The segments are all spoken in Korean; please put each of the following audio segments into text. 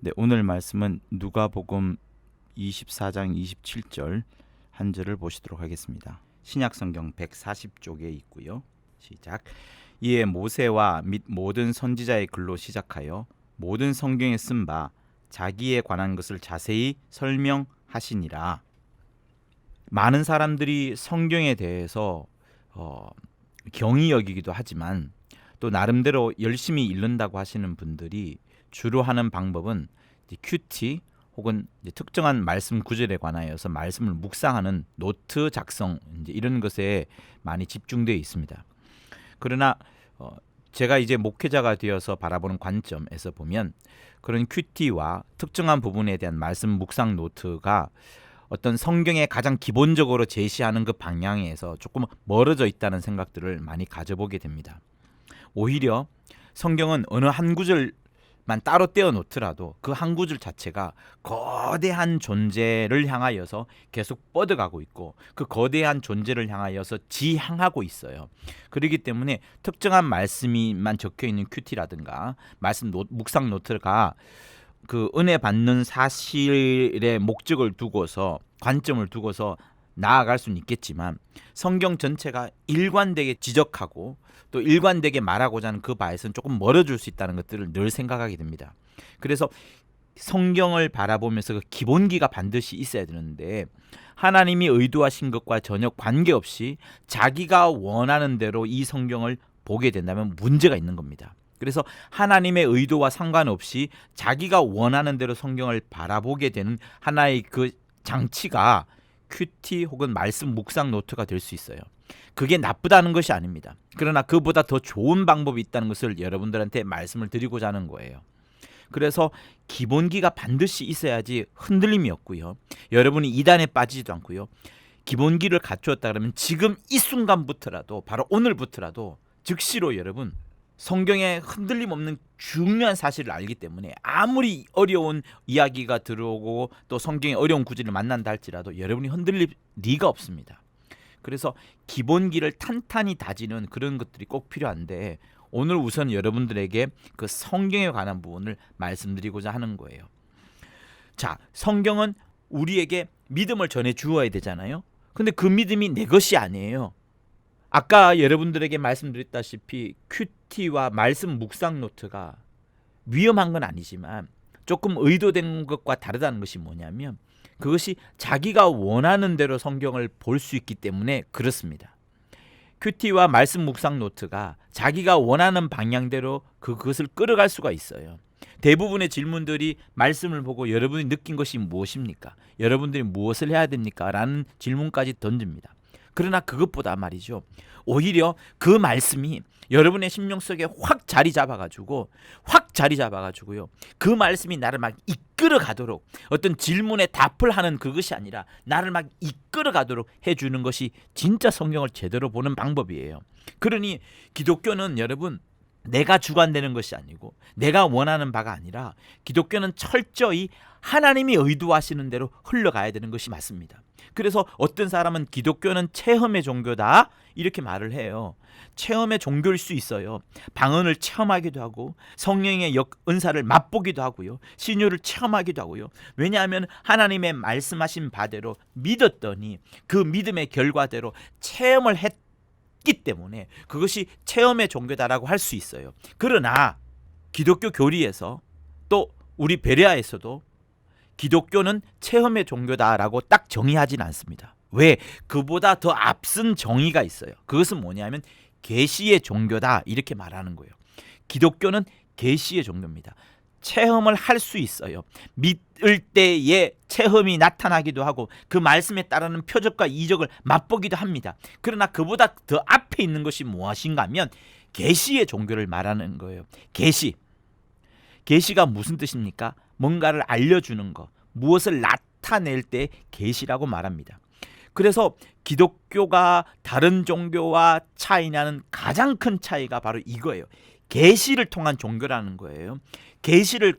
네, 오늘 말씀은 누가복음 24장 27절 한 절을 보시도록 하겠습니다. 신약성경 140쪽에 있고요. 시작. 이에 모세와 및 모든 선지자의 글로 시작하여 모든 성경에 쓴 바 자기에 관한 것을 자세히 설명하시니라. 많은 사람들이 성경에 대해서 경히 여기기도 하지만 또 나름대로 열심히 읽는다고 하시는 분들이 주로 하는 방법은 큐티 혹은 특정한 말씀 구절에 관하여서 말씀을 묵상하는 노트 작성 이런 것에 많이 집중되어 있습니다. 그러나 제가 이제 목회자가 되어서 바라보는 관점에서 보면 그런 큐티와 특정한 부분에 대한 말씀 묵상 노트가 어떤 성경에 가장 기본적으로 제시하는 그 방향에서 조금 멀어져 있다는 생각들을 많이 가져보게 됩니다. 오히려 성경은 어느 한 구절만 따로 떼어 놓더라도 그 한 구절 자체가 거대한 존재를 향하여서 계속 뻗어가고 있고 그 거대한 존재를 향하여서 지향하고 있어요. 그렇기 때문에 특정한 말씀이만 적혀 있는 큐티라든가 말씀 묵상 노트가 그 은혜 받는 사실의 목적을 두고서 관점을 두고서 나아갈 수는 있겠지만 성경 전체가 일관되게 지적하고 또 일관되게 말하고자 하는 그 바에서는 조금 멀어질 수 있다는 것들을 늘 생각하게 됩니다. 그래서 성경을 바라보면서 그 기본기가 반드시 있어야 되는데 하나님이 의도하신 것과 전혀 관계없이 자기가 원하는 대로 이 성경을 보게 된다면 문제가 있는 겁니다. 그래서 하나님의 의도와 상관없이 자기가 원하는 대로 성경을 바라보게 되는 하나의 그 장치가 큐티 혹은 말씀 묵상 노트가 될 수 있어요. 그게 나쁘다는 것이 아닙니다. 그러나 그보다 더 좋은 방법이 있다는 것을 여러분들한테 말씀을 드리고자 하는 거예요. 그래서 기본기가 반드시 있어야지 흔들림이 없고요. 여러분이 이단에 빠지지도 않고요. 기본기를 갖추었다 그러면 지금 이 순간부터라도 바로 오늘부터라도 즉시로 여러분 성경에 흔들림 없는 중요한 사실을 알기 때문에 아무리 어려운 이야기가 들어오고 또 성경의 어려운 구절을 만난다 할지라도 여러분이 흔들릴 리가 없습니다. 그래서 기본기를 탄탄히 다지는 그런 것들이 꼭 필요한데 오늘 우선 여러분들에게 그 성경에 관한 부분을 말씀드리고자 하는 거예요. 자, 성경은 우리에게 믿음을 전해 주어야 되잖아요. 근데 그 믿음이 내 것이 아니에요. 아까 여러분들에게 말씀드렸다시피 큐티와 말씀 묵상 노트가 위험한 건 아니지만 조금 의도된 것과 다르다는 것이 뭐냐면 그것이 자기가 원하는 대로 성경을 볼 수 있기 때문에 그렇습니다. 큐티와 말씀 묵상 노트가 자기가 원하는 방향대로 그것을 끌어갈 수가 있어요. 대부분의 질문들이 말씀을 보고 여러분이 느낀 것이 무엇입니까? 여러분들이 무엇을 해야 됩니까? 라는 질문까지 던집니다. 그러나 그것보다 말이죠. 오히려 그 말씀이 여러분의 심령 속에 확 자리 잡아가지고요. 그 말씀이 나를 막 이끌어 가도록 어떤 질문에 답을 하는 그것이 아니라 나를 막 이끌어 가도록 해주는 것이 진짜 성경을 제대로 보는 방법이에요. 그러니 기독교는 여러분 내가 주관되는 것이 아니고 내가 원하는 바가 아니라 기독교는 철저히 하나님이 의도하시는 대로 흘러가야 되는 것이 맞습니다. 그래서 어떤 사람은 기독교는 체험의 종교다 이렇게 말을 해요. 체험의 종교일 수 있어요. 방언을 체험하기도 하고 성령의 은사를 맛보기도 하고요. 신유를 체험하기도 하고요. 왜냐하면 하나님의 말씀하신 바대로 믿었더니 그 믿음의 결과대로 체험을 했기 때문에 그것이 체험의 종교다라고 할 수 있어요. 그러나 기독교 교리에서 또 우리 베레아에서도 기독교는 체험의 종교다라고 딱 정의하진 않습니다. 왜? 그보다 더 앞선 정의가 있어요. 그것은 뭐냐면 계시의 종교다 이렇게 말하는 거예요. 기독교는 계시의 종교입니다. 체험을 할 수 있어요. 믿을 때에 체험이 나타나기도 하고 그 말씀에 따르는 표적과 이적을 맛보기도 합니다. 그러나 그보다 더 앞에 있는 것이 무엇인가 하면 계시의 종교를 말하는 거예요. 계시가 무슨 뜻입니까? 뭔가를 알려주는 것, 무엇을 나타낼 때 계시라고 말합니다. 그래서 기독교가 다른 종교와 차이나는 가장 큰 차이가 바로 이거예요. 계시를 통한 종교라는 거예요. 계시를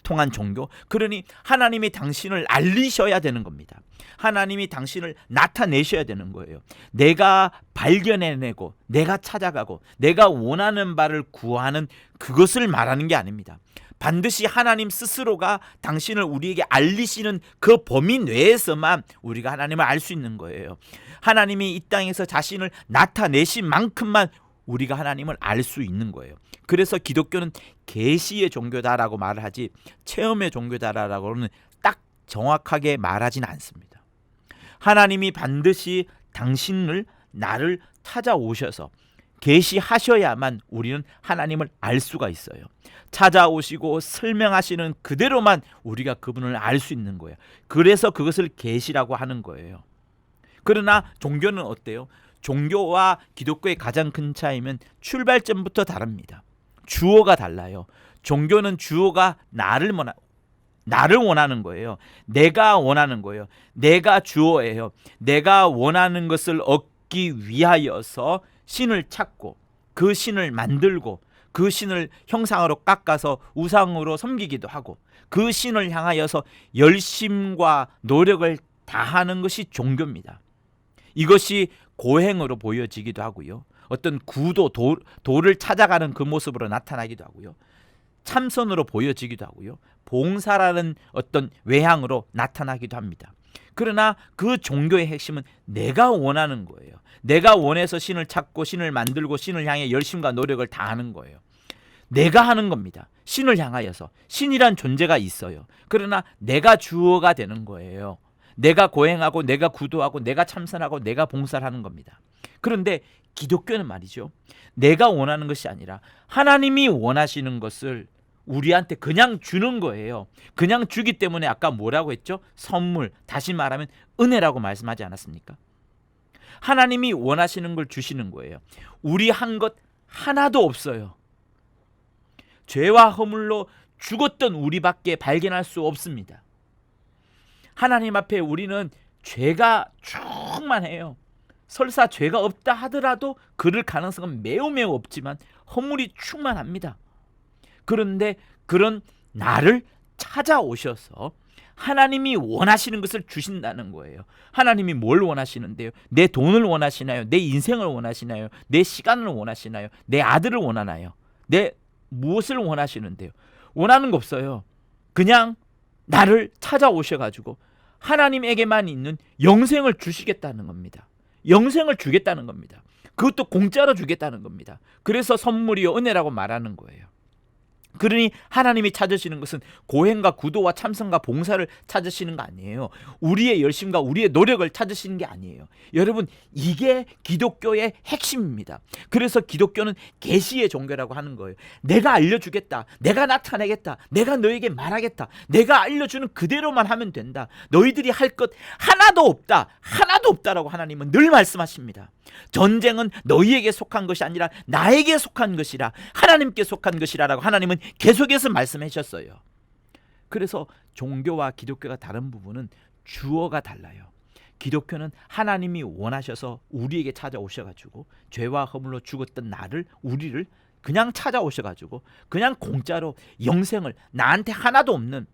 통한 종교. 그러니 하나님이 당신을 알리셔야 되는 겁니다. 하나님이 당신을 나타내셔야 되는 거예요. 내가 발견해내고 내가 찾아가고 내가 원하는 바를 구하는 그것을 말하는 게 아닙니다. 반드시 하나님 스스로가 당신을 우리에게 알리시는 그 범위 내에서만 우리가 하나님을 알 수 있는 거예요. 하나님이 이 땅에서 자신을 나타내신 만큼만 우리가 하나님을 알 수 있는 거예요. 그래서 기독교는 계시의 종교다라고 말을 하지 체험의 종교다라고는 딱 정확하게 말하진 않습니다. 하나님이 반드시 당신을 나를 찾아오셔서 계시하셔야만 우리는 하나님을 알 수가 있어요. 찾아오시고 설명하시는 그대로만 우리가 그분을 알 수 있는 거예요. 그래서 그것을 계시라고 하는 거예요. 그러나 종교는 어때요? 종교와 기독교의 가장 큰 차이는 출발점부터 다릅니다. 주어가 달라요. 종교는 주어가 나를 원하는 거예요. 내가 원하는 거예요. 내가 주어예요. 내가 원하는 것을 얻기 위하여서 신을 찾고 그 신을 만들고 그 신을 형상으로 깎아서 우상으로 섬기기도 하고 그 신을 향하여서 열심과 노력을 다하는 것이 종교입니다. 이것이 고행으로 보여지기도 하고요. 어떤 도를 찾아가는 그 모습으로 나타나기도 하고요. 참선으로 보여지기도 하고요. 봉사라는 어떤 외향으로 나타나기도 합니다. 그러나 그 종교의 핵심은 내가 원하는 거예요. 내가 원해서 신을 찾고 신을 만들고 신을 향해 열심과 노력을 다하는 거예요. 내가 하는 겁니다. 신을 향하여서. 신이란 존재가 있어요. 그러나 내가 주어가 되는 거예요. 내가 고행하고 내가 구도하고 내가 참선하고 내가 봉사를 하는 겁니다. 그런데 기독교는 말이죠. 내가 원하는 것이 아니라 하나님이 원하시는 것을 우리한테 그냥 주는 거예요. 그냥 주기 때문에 아까 뭐라고 했죠? 선물, 다시 말하면 은혜라고 말씀하지 않았습니까? 하나님이 원하시는 걸 주시는 거예요. 우리 한 것 하나도 없어요. 죄와 허물로 죽었던 우리밖에 발견할 수 없습니다. 하나님 앞에 우리는 죄가 충만해요. 설사 죄가 없다 하더라도 그럴 가능성은 매우 없지만 허물이 충만합니다. 그런데 그런 나를 찾아오셔서 하나님이 원하시는 것을 주신다는 거예요. 하나님이 뭘 원하시는데요? 내 돈을 원하시나요? 내 인생을 원하시나요? 내 시간을 원하시나요? 내 아들을 원하나요? 내 무엇을 원하시는데요? 원하는 거 없어요. 그냥 나를 찾아오셔가지고 하나님에게만 있는 영생을 주시겠다는 겁니다. 영생을 주겠다는 겁니다. 그것도 공짜로 주겠다는 겁니다. 그래서 선물이요 은혜라고 말하는 거예요. 그러니 하나님이 찾으시는 것은 고행과 구도와 참선과 봉사를 찾으시는 거 아니에요. 우리의 열심과 우리의 노력을 찾으시는 게 아니에요. 여러분, 이게 기독교의 핵심입니다. 그래서 기독교는 계시의 종교라고 하는 거예요. 내가 알려주겠다. 내가 나타내겠다. 내가 너에게 말하겠다. 내가 알려주는 그대로만 하면 된다. 너희들이 할 것 하나도 없다. 하나도 없다라고 하나님은 늘 말씀하십니다. 전쟁은 너희에게 속한 것이 아니라 나에게 속한 것이라, 하나님께 속한 것이라라고 하나님은 계속해서 말씀하셨어요. 그래서 종교와 기독교가 다른 부분은 주어가 달라요. 기독교는 하나님이 원하셔서 우리에게 찾아오셔가지고 죄와 허물로 죽었던 우리를 그냥 찾아오셔가지고 그냥 공짜로 영생을 나한테 하나도 없는,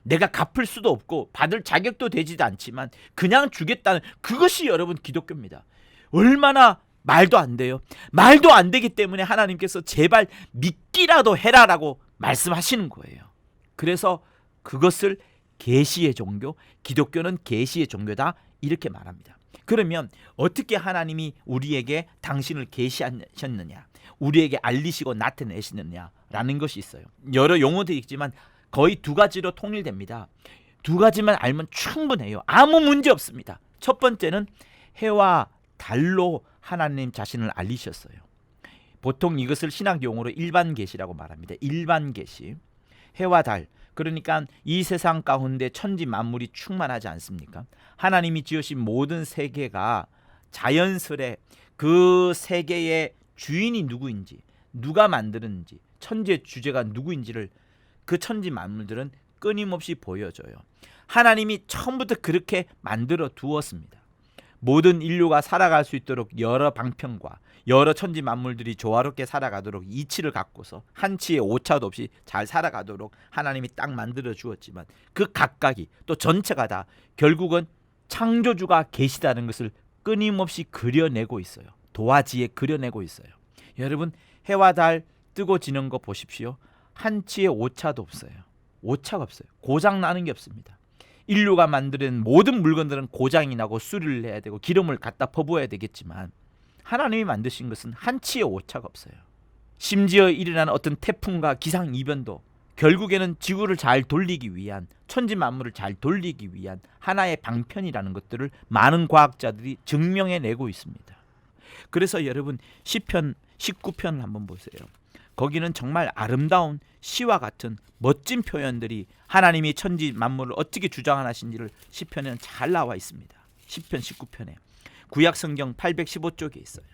내가 갚을 수도 없고 받을 자격도 되지도 않지만 그냥 주겠다는 그것이 여러분 기독교입니다. 얼마나 말도 안 돼요. 말도 안 되기 때문에 하나님께서 제발 믿기라도 해라라고 말씀하시는 거예요. 그래서 그것을 계시의 종교, 기독교는 계시의 종교다 이렇게 말합니다. 그러면 어떻게 하나님이 우리에게 당신을 계시하셨느냐, 우리에게 알리시고 나타내시느냐라는 것이 있어요. 여러 용어들이 있지만 거의 두 가지로 통일됩니다. 두 가지만 알면 충분해요. 아무 문제 없습니다. 첫 번째는 해와 달로 하나님 자신을 알리셨어요. 보통 이것을 신학 용어로 일반 계시라고 말합니다. 일반 계시. 해와 달. 그러니까 이 세상 가운데 천지 만물이 충만하지 않습니까? 하나님이 지으신 모든 세계가 자연스레 그 세계의 주인이 누구인지, 누가 만드는지, 천지의 주제가 누구인지를 그 천지 만물들은 끊임없이 보여줘요. 하나님이 처음부터 그렇게 만들어 두었습니다. 모든 인류가 살아갈 수 있도록 여러 방편과 여러 천지 만물들이 조화롭게 살아가도록 이치를 갖고서 한치의 오차도 없이 잘 살아가도록 하나님이 딱 만들어 주었지만 그 각각이 또 전체가 다 결국은 창조주가 계시다는 것을 끊임없이 그려내고 있어요. 도화지에 그려내고 있어요. 여러분, 해와 달 뜨고 지는 거 보십시오. 한치의 오차도 없어요. 오차가 없어요. 고장 나는 게 없습니다. 인류가 만드는 모든 물건들은 고장이 나고 수리를 해야 되고 기름을 갖다 퍼부어야 되겠지만 하나님이 만드신 것은 한치의 오차가 없어요. 심지어 일어나는 어떤 태풍과 기상이변도 결국에는 지구를 잘 돌리기 위한, 천지만물을 잘 돌리기 위한 하나의 방편이라는 것들을 많은 과학자들이 증명해내고 있습니다. 그래서 여러분 시편 19편을 한번 보세요. 거기는 정말 아름다운 시와 같은 멋진 표현들이 하나님이 천지 만물을 어떻게 주장하시는지를 시편에는 잘 나와 있습니다. 시편 19편에 구약 성경 815쪽에 있어요.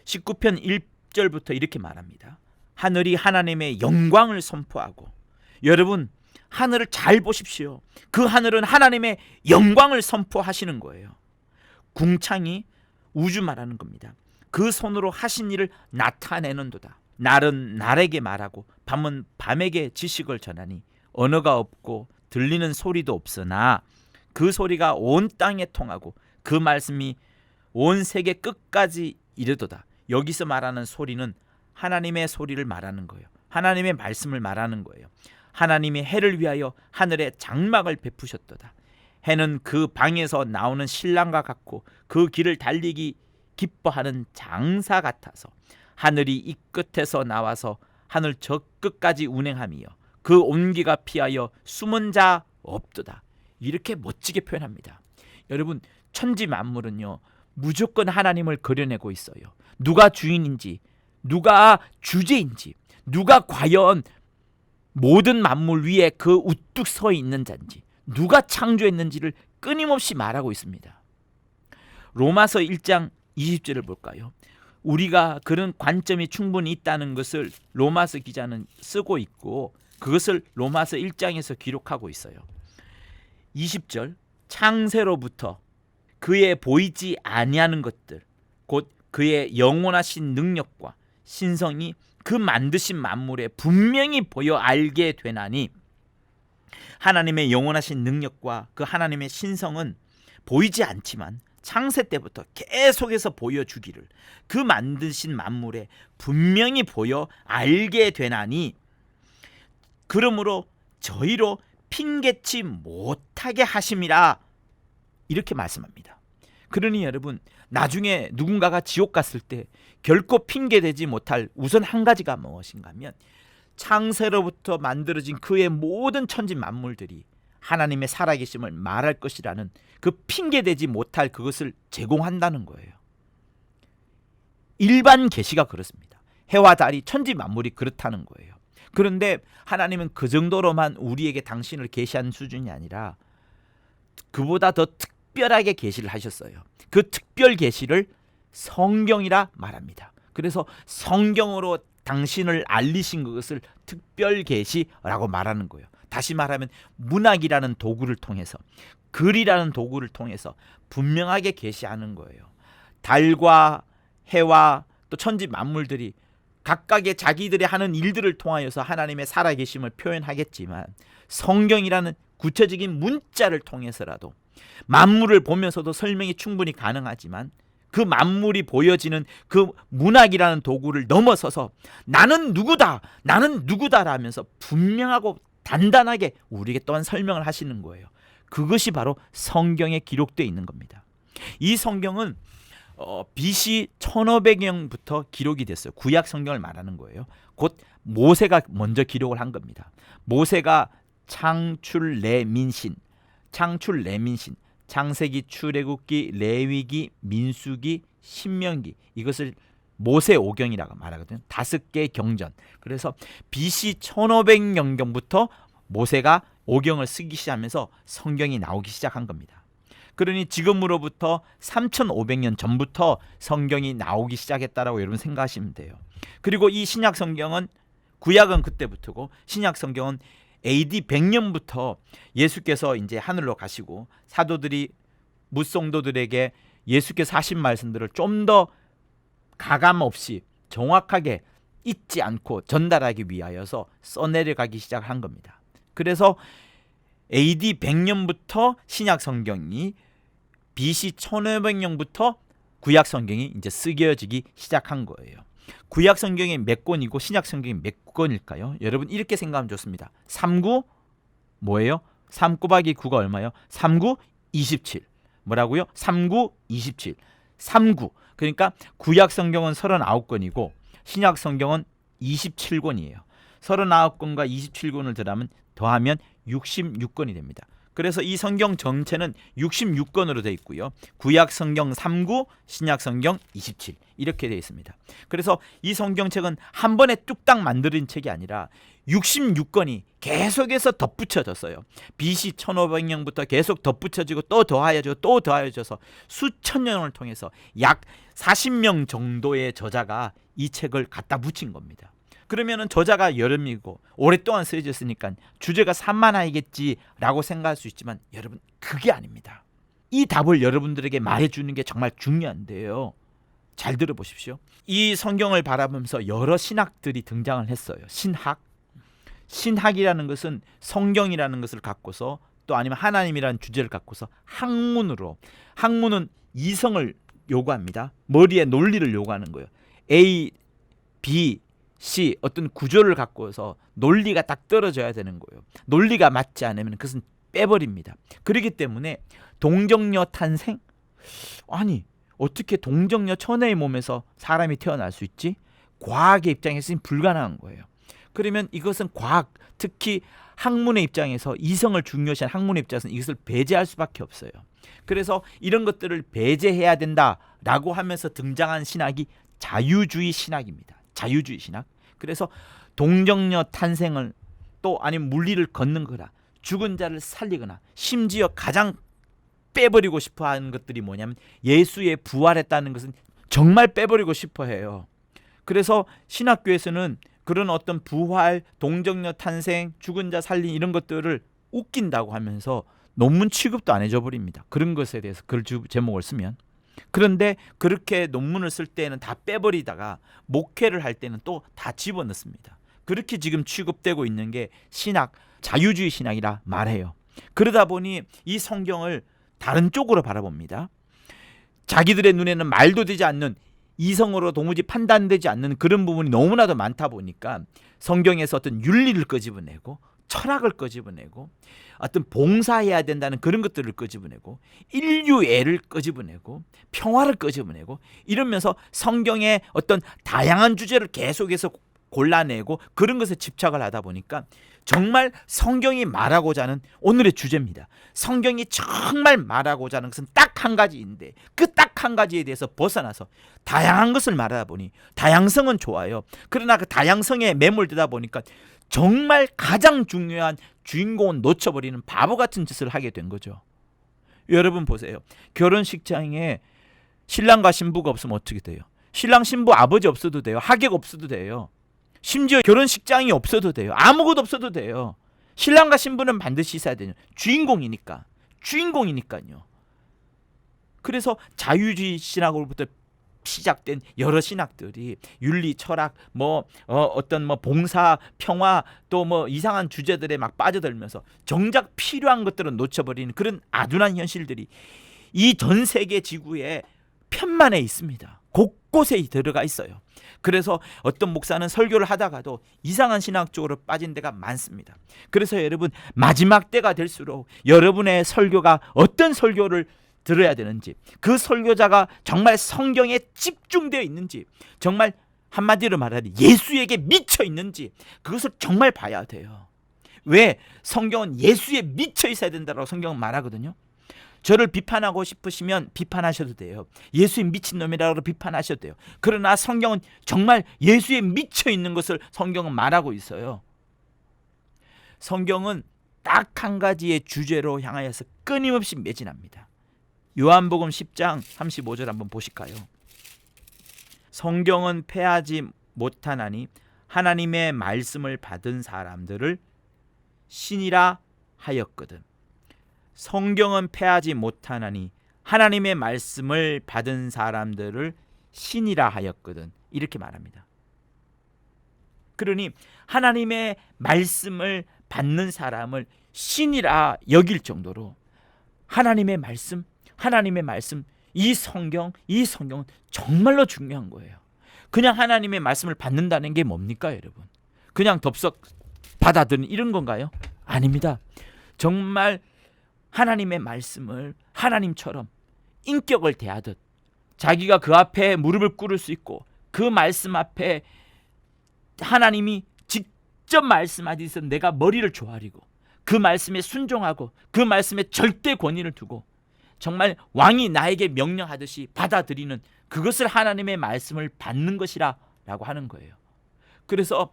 19편 1절부터 이렇게 말합니다. 하늘이 하나님의 영광을 선포하고, 여러분 하늘을 잘 보십시오. 그 하늘은 하나님의 영광을 선포하시는 거예요. 궁창이 우주 말하는 겁니다. 그 손으로 하신 일을 나타내는도다. 날은 날에게 말하고 밤은 밤에게 지식을 전하니 언어가 없고 들리는 소리도 없으나 그 소리가 온 땅에 통하고 그 말씀이 온 세계 끝까지 이르도다. 여기서 말하는 소리는 하나님의 소리를 말하는 거예요. 하나님의 말씀을 말하는 거예요. 하나님이 해를 위하여 하늘에 장막을 베푸셨도다. 해는 그 방에서 나오는 신랑과 같고 그 길을 달리기 기뻐하는 장사 같아서 하늘이 이 끝에서 나와서 하늘 저 끝까지 운행하며 그 온기가 피하여 숨은 자 없도다. 이렇게 멋지게 표현합니다. 여러분 천지 만물은요 무조건 하나님을 그려내고 있어요. 누가 주인인지, 누가 주제인지, 누가 과연 모든 만물 위에 그 우뚝 서 있는 자인지, 누가 창조했는지를 끊임없이 말하고 있습니다. 로마서 1장 20절을 볼까요? 우리가 그런 관점이 충분히 있다는 것을 로마서 기자는 쓰고 있고 그것을 로마서 1장에서 기록하고 있어요. 20절 창세로부터 그의 보이지 아니하는 것들 곧 그의 영원하신 능력과 신성이 그 만드신 만물에 분명히 보여 알게 되나니, 하나님의 영원하신 능력과 그 하나님의 신성은 보이지 않지만 창세 때부터 계속해서 보여주기를 그 만드신 만물에 분명히 보여 알게 되나니 그러므로 저희로 핑계치 못하게 하심이라, 이렇게 말씀합니다. 그러니 여러분 나중에 누군가가 지옥 갔을 때 결코 핑계대지 못할 우선 한 가지가 무엇인가 하면 창세로부터 만들어진 그의 모든 천지 만물들이 하나님의 살아계심을 말할 것이라는 그 핑계대지 못할 그것을 제공한다는 거예요. 일반 계시가 그렇습니다. 해와 달이 천지 만물이 그렇다는 거예요. 그런데 하나님은 그 정도로만 우리에게 당신을 계시한 수준이 아니라 그보다 더 특별하게 계시를 하셨어요. 그 특별 계시를 성경이라 말합니다. 그래서 성경으로 당신을 알리신 그것을 특별 계시라고 말하는 거예요. 다시 말하면 문학이라는 도구를 통해서, 글이라는 도구를 통해서 분명하게 계시하는 거예요. 달과 해와 또 천지 만물들이 각각의 자기들이 하는 일들을 통하여서 하나님의 살아계심을 표현하겠지만 성경이라는 구체적인 문자를 통해서라도 만물을 보면서도 설명이 충분히 가능하지만 그 만물이 보여지는 그 문학이라는 도구를 넘어서서 나는 누구다, 나는 누구다라면서 분명하고 단단하게 우리에게 또한 설명을 하시는 거예요. 그것이 바로 성경에 기록되어 있는 겁니다. 이 성경은 BC 1500년부터 기록이 됐어요. 구약 성경을 말하는 거예요. 곧 모세가 먼저 기록을 한 겁니다. 모세가 창출레민신, 창세기, 출애굽기, 레위기, 민수기, 신명기, 이것을 모세 오경이라고 말하거든요. 5개의 경전. 그래서 BC 1500년경부터 모세가 오경을 쓰기 시작하면서 성경이 나오기 시작한 겁니다. 그러니 지금으로부터 3500년 전부터 성경이 나오기 시작했다라고 여러분 생각하시면 돼요. 그리고 이 신약 성경은, 구약은 그때부터고 신약 성경은 AD 100년부터 예수께서 이제 하늘로 가시고 사도들이 무성도들에게 예수께서 하신 말씀들을 좀 더 가감 없이 정확하게 잊지 않고 전달하기 위하여서 써내려가기 시작한 겁니다. 그래서 AD 100년부터 신약 성경이 BC 1500년부터 구약 성경이 이제 쓰여지기 시작한 거예요. 구약 성경이 몇 권이고 신약 성경이 몇 권일까요? 여러분 이렇게 생각하면 좋습니다. 39 뭐예요? 3 곱하기 9가 얼마예요? 39 27. 뭐라고요? 39 27. 39. 그러니까 구약 성경은 39권이고 신약 성경은 27권이에요. 39권과 27권을 더하면 66권이 됩니다. 그래서 이 성경 전체는 66권으로 되어 있고요. 구약 성경 39, 신약 성경 27 이렇게 되어 있습니다. 그래서 이 성경책은 한 번에 뚝딱 만들어진 책이 아니라 66권이 계속해서 덧붙여졌어요. BC 1500년부터 계속 덧붙여지고 또 더하여지고 또 더하여져서 수천 년을 통해서 약 40명 정도의 저자가 이 책을 갖다 붙인 겁니다. 그러면은 저자가 여름이고 오랫동안 쓰여졌으니까 주제가 산만하겠지라고 생각할 수 있지만 여러분 그게 아닙니다. 이 답을 여러분들에게 말해주는 게 정말 중요한데요. 잘 들어보십시오. 이 성경을 바라보면서 여러 신학들이 등장을 했어요. 신학이라는 것은 성경이라는 것을 갖고서 또 아니면 하나님이라는 주제를 갖고서 학문은 이성을 요구합니다. 머리에 논리를 요구하는 거예요. A, B, C 어떤 구조를 갖고서 논리가 딱 떨어져야 되는 거예요. 논리가 맞지 않으면 그것은 빼버립니다. 그렇기 때문에 동정녀 탄생? 아니 어떻게 동정녀 처녀의 몸에서 사람이 태어날 수 있지? 과학의 입장에서는 불가능한 거예요. 그러면 이것은 과학, 특히 학문의 입장에서 이성을 중요시한 학문의 입장에서는 이것을 배제할 수밖에 없어요. 그래서 이런 것들을 배제해야 된다라고 하면서 등장한 신학이 자유주의 신학입니다. 자유주의 신학. 그래서 동정녀 탄생을 또 아니면 물리를 걷는 거라 죽은 자를 살리거나 심지어 가장 빼버리고 싶어하는 것들이 뭐냐면 예수의 부활했다는 것은 정말 빼버리고 싶어해요. 그래서 신학교에서는 그런 어떤 부활, 동정녀 탄생, 죽은 자 살린 이런 것들을 웃긴다고 하면서 논문 취급도 안 해줘 버립니다. 그런 것에 대해서 글 제목을 쓰면. 그런데 그렇게 논문을 쓸 때는 다 빼버리다가 목회를 할 때는 또 다 집어넣습니다. 그렇게 지금 취급되고 있는 게 신학, 자유주의 신학이라 말해요. 그러다 보니 이 성경을 다른 쪽으로 바라봅니다. 자기들의 눈에는 말도 되지 않는 이성으로 도무지 판단되지 않는 그런 부분이 너무나도 많다 보니까 성경에서 어떤 윤리를 끄집어내고 철학을 끄집어내고 어떤 봉사해야 된다는 그런 것들을 끄집어내고 인류애를 끄집어내고 평화를 끄집어내고 이러면서 성경의 어떤 다양한 주제를 계속해서 골라내고 그런 것에 집착을 하다 보니까 정말 성경이 말하고자 하는 오늘의 주제입니다. 성경이 정말 말하고자 하는 것은 딱 한 가지인데 그 딱 한 가지에 대해서 벗어나서 다양한 것을 말하다 보니 다양성은 좋아요. 그러나 그 다양성에 매몰되다 보니까 정말 가장 중요한 주인공은 놓쳐버리는 바보 같은 짓을 하게 된 거죠. 여러분 보세요. 결혼식장에 신랑과 신부가 없으면 어떻게 돼요? 신랑 신부 아버지 없어도 돼요. 하객 없어도 돼요. 심지어 결혼식장이 없어도 돼요. 아무것도 없어도 돼요. 신랑과 신부는 반드시 있어야 돼요. 주인공이니까요. 그래서 자유주의 신학으로부터 시작된 여러 신학들이 윤리, 철학, 어떤 봉사, 평화 또 이상한 주제들에 막 빠져들면서 정작 필요한 것들은 놓쳐버리는 그런 아둔한 현실들이 이 전 세계 지구에 편만에 있습니다. 곳곳에 들어가 있어요. 그래서 어떤 목사는 설교를 하다가도 이상한 신학 쪽으로 빠진 데가 많습니다. 그래서 여러분 마지막 때가 될수록 여러분의 설교가 어떤 설교를 들어야 되는지, 그 설교자가 정말 성경에 집중되어 있는지, 정말 한마디로 말하면 예수에게 미쳐 있는지 그것을 정말 봐야 돼요. 왜? 성경은 예수에 미쳐 있어야 된다고 성경은 말하거든요. 저를 비판하고 싶으시면 비판하셔도 돼요. 예수에 미친 놈이라고 비판하셔도 돼요. 그러나 성경은 정말 예수에 미쳐 있는 것을 성경은 말하고 있어요. 성경은 딱 한 가지의 주제로 향하여서 끊임없이 매진합니다. 요한복음 10장 35절 한번 보실까요? 성경은 패하지 못하나니 하나님의 말씀을 받은 사람들을 신이라 하였거든. 성경은 패하지 못하나니 하나님의 말씀을 받은 사람들을 신이라 하였거든. 이렇게 말합니다. 그러니 하나님의 말씀을 받는 사람을 신이라 여길 정도로 하나님의 말씀, 이 성경은 정말로 중요한 거예요. 그냥 하나님의 말씀을 받는다는 게 뭡니까 여러분? 그냥 덥석 받아들이는 이런 건가요? 아닙니다. 정말 하나님의 말씀을 하나님처럼 인격을 대하듯 자기가 그 앞에 무릎을 꿇을 수 있고 그 말씀 앞에 하나님이 직접 말씀하듯이 내가 머리를 조아리고 그 말씀에 순종하고 그 말씀에 절대 권위를 두고 정말 왕이 나에게 명령하듯이 받아들이는 그것을 하나님의 말씀을 받는 것이라 라고 하는 거예요. 그래서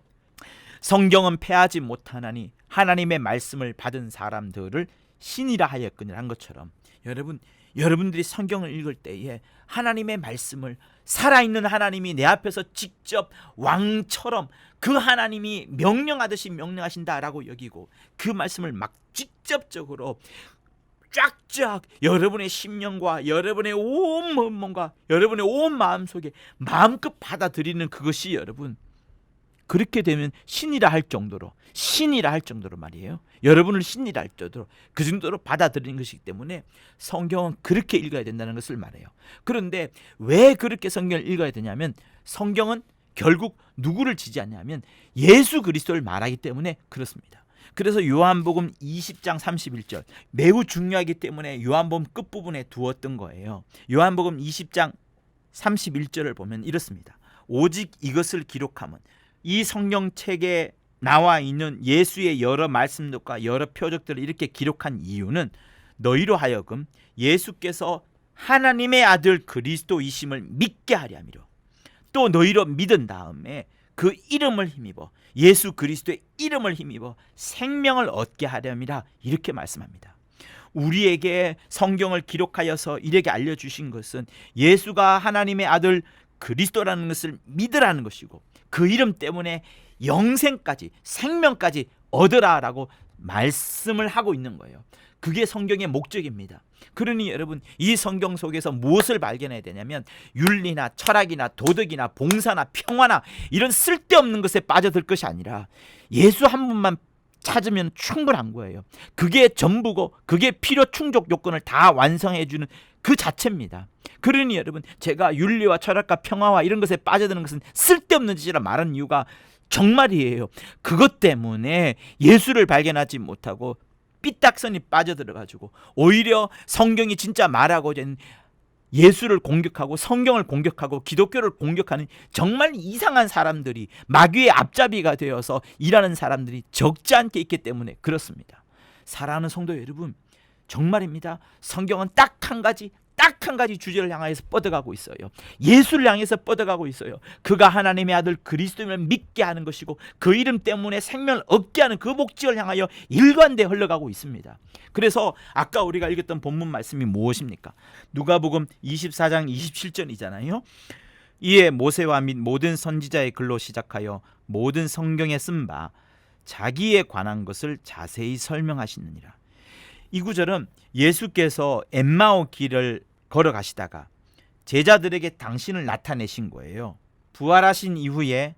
성경은 패하지 못하나니 하나님의 말씀을 받은 사람들을 신이라 하였거니와 한 것처럼 여러분들이 성경을 읽을 때에 하나님의 말씀을 살아있는 하나님이 내 앞에서 직접 왕처럼 그 하나님이 명령하듯이 명령하신다라고 여기고 그 말씀을 막 직접적으로 쫙쫙 여러분의 심령과 여러분의 온 몸과 여러분의 온 마음속에 마음껏 받아들이는 그것이 여러분 그렇게 되면 신이라 할 정도로 말이에요. 여러분을 신이라 할 정도로 그 정도로 받아들이는 것이기 때문에 성경은 그렇게 읽어야 된다는 것을 말해요. 그런데 왜 그렇게 성경을 읽어야 되냐면 성경은 결국 누구를 지지하냐면 예수 그리스도를 말하기 때문에 그렇습니다. 그래서 요한복음 20장 31절 매우 중요하기 때문에 요한복음 끝부분에 두었던 거예요. 요한복음 20장 31절을 보면 이렇습니다. 오직 이것을 기록함은 이 성경책에 나와 있는 예수의 여러 말씀들과 여러 표적들을 이렇게 기록한 이유는 너희로 하여금 예수께서 하나님의 아들 그리스도이심을 믿게 하려 함이로 또 너희로 믿은 다음에 그 이름을 힘입어 예수 그리스도의 이름을 힘입어 생명을 얻게 하려 함이라 이렇게 말씀합니다. 우리에게 성경을 기록하여서 이렇게 알려주신 것은 예수가 하나님의 아들 그리스도라는 것을 믿으라는 것이고 그 이름 때문에 영생까지 생명까지 얻으라라고 말씀을 하고 있는 거예요. 그게 성경의 목적입니다. 그러니 여러분 이 성경 속에서 무엇을 발견해야 되냐면 윤리나 철학이나 도덕이나 봉사나 평화나 이런 쓸데없는 것에 빠져들 것이 아니라 예수 한 분만 찾으면 충분한 거예요. 그게 전부고 그게 필요 충족 요건을 다 완성해 주는 그 자체입니다. 그러니 여러분 제가 윤리와 철학과 평화와 이런 것에 빠져드는 것은 쓸데없는 짓이라 말하는 이유가 정말이에요. 그것 때문에 예수를 발견하지 못하고 삐딱선이 빠져들어가지고 오히려 성경이 진짜 말하고자 하는 예수를 공격하고 성경을 공격하고 기독교를 공격하는 정말 이상한 사람들이 마귀의 앞잡이가 되어서 일하는 사람들이 적지 않게 있기 때문에 그렇습니다. 사랑하는 성도 여러분 정말입니다. 성경은 딱 한 가지 주제를 향해서 뻗어가고 있어요. 예수를 향해서 뻗어가고 있어요. 그가 하나님의 아들 그리스도임을 믿게 하는 것이고 그 이름 때문에 생명을 얻게 하는 그 목적을 향하여 일관되게 흘러가고 있습니다. 그래서 아까 우리가 읽었던 본문 말씀이 무엇입니까? 누가복음 24장 27절이잖아요. 이에 모세와 및 모든 선지자의 글로 시작하여 모든 성경에 쓴 바 자기에 관한 것을 자세히 설명하시느니라. 이 구절은 예수께서 엠마오 길을 걸어가시다가 제자들에게 당신을 나타내신 거예요. 부활하신 이후에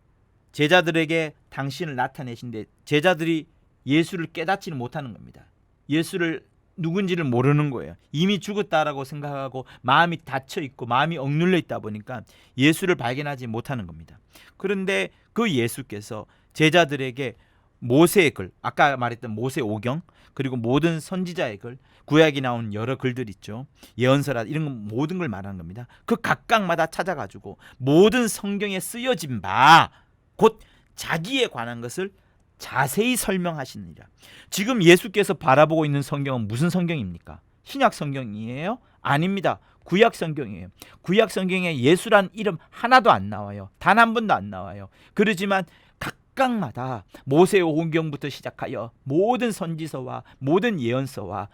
제자들에게 당신을 나타내신데 제자들이 예수를 깨닫지는 못하는 겁니다. 예수를 누군지를 모르는 거예요. 이미 죽었다라고 생각하고 마음이 닫혀 있고 마음이 억눌려 있다 보니까 예수를 발견하지 못하는 겁니다. 그런데 그 예수께서 제자들에게 모세의 글, 아까 말했던 모세 오경 그리고 모든 선지자의 글, 구약이 나온 여러 글들 있죠. 예언서라 이런 거 모든 걸 말하는 겁니다. 그 각각마다 찾아가지고 모든 성경에 쓰여진 바 곧 자기에 관한 것을 자세히 설명하시느니라. 지금 예수께서 바라보고 있는 성경은 무슨 성경입니까? 신약 성경이에요? 아닙니다. 구약 성경이에요. 구약 성경에 예수란 이름 하나도 안 나와요. 단 한 번도 안 나와요. 그러지만 각각마다 모세 오경부터 시작하여 모든 선지서와 모든 예언서와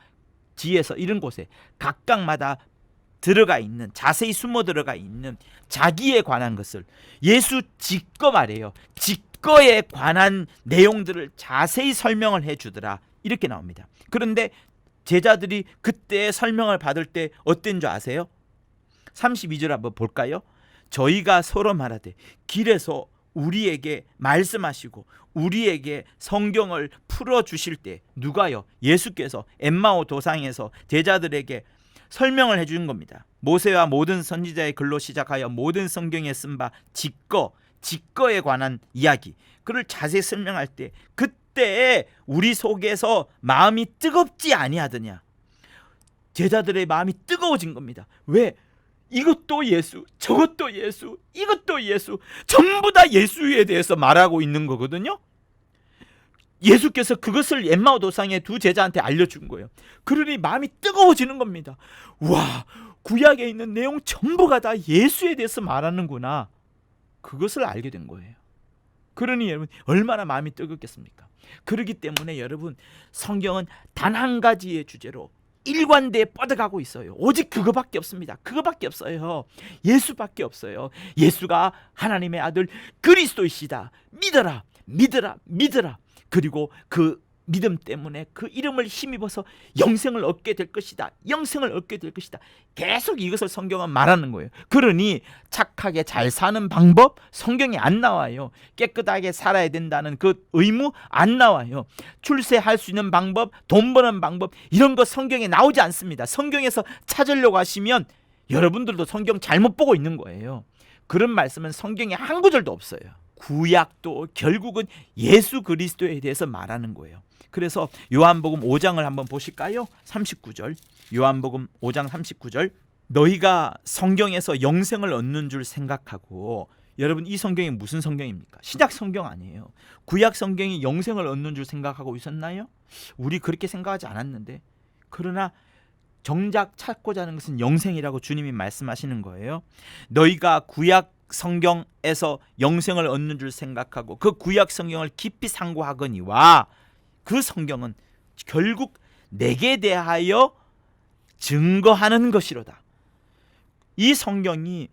지혜서 이런 곳에 각각마다 들어가 있는 자세히 숨어 들어가 있는 자기에 관한 것을 예수 지꺼 말해요. 지꺼에 관한 내용들을 자세히 설명을 해주더라 이렇게 나옵니다. 그런데 제자들이 그때 설명을 받을 때 어땠는 줄 아세요? 32절 한번 볼까요? 저희가 서로 말하되 길에서 우리에게 말씀하시고 우리에게 성경을 풀어주실 때 누가요? 예수께서 엠마오 도상에서 제자들에게 설명을 해주는 겁니다. 모세와 모든 선지자의 글로 시작하여 모든 성경에 쓴 바 직거에 관한 이야기, 그를 자세히 설명할 때 그때 우리 속에서 마음이 뜨겁지 아니하더냐. 제자들의 마음이 뜨거워진 겁니다. 왜? 이것도 예수, 저것도 예수, 이것도 예수, 전부 다 예수에 대해서 말하고 있는 거거든요. 예수께서 그것을 엠마오 도상의 두 제자한테 알려준 거예요. 그러니 마음이 뜨거워지는 겁니다. 와, 구약에 있는 내용 전부가 다 예수에 대해서 말하는구나. 그것을 알게 된 거예요. 그러니 여러분 얼마나 마음이 뜨겁겠습니까? 그렇기 때문에 여러분 성경은 단 한 가지의 주제로 일관되게 뻗어가고 있어요. 오직 그거밖에 없습니다. 그거밖에 없어요. 예수밖에 없어요. 예수가 하나님의 아들 그리스도이시다. 믿어라, 믿어라, 믿어라. 그리고 그 믿음 때문에 그 이름을 힘입어서 영생을 얻게 될 것이다. 영생을 얻게 될 것이다. 계속 이것을 성경은 말하는 거예요. 그러니 착하게 잘 사는 방법 성경에 안 나와요. 깨끗하게 살아야 된다는 그 의무 안 나와요. 출세할 수 있는 방법, 돈 버는 방법, 이런 거 성경에 나오지 않습니다. 성경에서 찾으려고 하시면 여러분들도 성경 잘못 보고 있는 거예요. 그런 말씀은 성경에 한 구절도 없어요. 구약도 결국은 예수 그리스도에 대해서 말하는 거예요. 그래서 요한복음 5장을 한번 보실까요? 39절. 요한복음 5장 39절. 너희가 성경에서 영생을 얻는 줄 생각하고, 여러분 이 성경이 무슨 성경입니까? 신약 성경 아니에요. 구약 성경이 영생을 얻는 줄 생각하고 있었나요? 우리 그렇게 생각하지 않았는데, 그러나 정작 찾고자 하는 것은 영생이라고 주님이 말씀하시는 거예요. 너희가 구약 성경에서 영생을 얻는 줄 생각하고 그 구약 성경을 깊이 상고하거니와 그 성경은 결국 내게 대하여 증거하는 것이로다. 이 성경이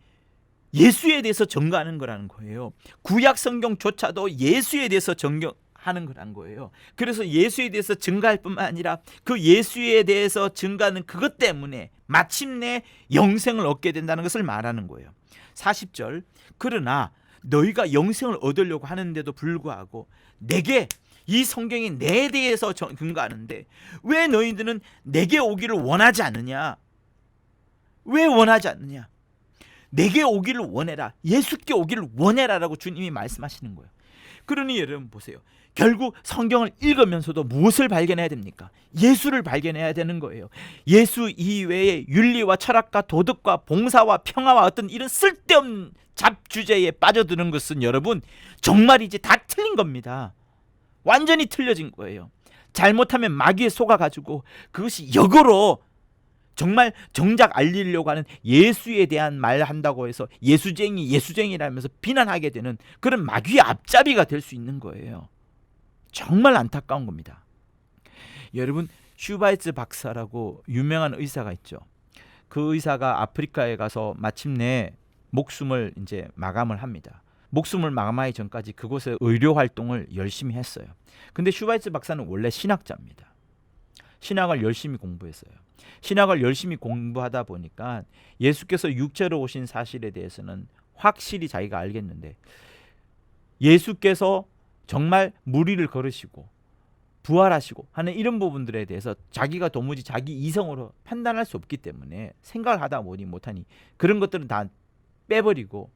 예수에 대해서 증거하는 거라는 거예요. 구약 성경조차도 예수에 대해서 증거하는 거라는 거예요. 그래서 예수에 대해서 증거할 뿐만 아니라 그 예수에 대해서 증거하는 그것 때문에 마침내 영생을 얻게 된다는 것을 말하는 거예요. 40절. 그러나 너희가 영생을 얻으려고 하는데도 불구하고 내게, 이 성경이 내 대해서 근거하는데 왜 너희들은 내게 오기를 원하지 않느냐? 왜 원하지 않느냐? 내게 오기를 원해라. 예수께 오기를 원해라라고 주님이 말씀하시는 거예요. 그러니 여러분 보세요. 결국 성경을 읽으면서도 무엇을 발견해야 됩니까? 예수를 발견해야 되는 거예요. 예수 이외에 윤리와 철학과 도덕과 봉사와 평화와 어떤 이런 쓸데없는 잡주제에 빠져드는 것은 여러분 정말이지 다 틀린 겁니다. 완전히 틀려진 거예요. 잘못하면 마귀에 속아가지고 그것이 역으로 정말 정작 알리려고 하는 예수에 대한 말 한다고 해서 예수쟁이라면서 비난하게 되는 그런 마귀의 앞잡이가 될 수 있는 거예요. 정말 안타까운 겁니다. 여러분 슈바이츠 박사라고 유명한 의사가 있죠. 그 의사가 아프리카에 가서 마침내 목숨을 이제 마감을 합니다. 목숨을 마감하기 전까지 그곳에 의료 활동을 열심히 했어요. 근데 슈바이츠 박사는 원래 신학자입니다. 신학을 열심히 공부했어요. 신학을 열심히 공부하다 보니까 예수께서 육체로 오신 사실에 대해서는 확실히 자기가 알겠는데, 예수께서 정말 무리를 걸으시고 부활하시고 하는 이런 부분들에 대해서 자기가 도무지 자기 이성으로 판단할 수 없기 때문에 생각을 하다 보니 못하니 그런 것들은 다 빼버리고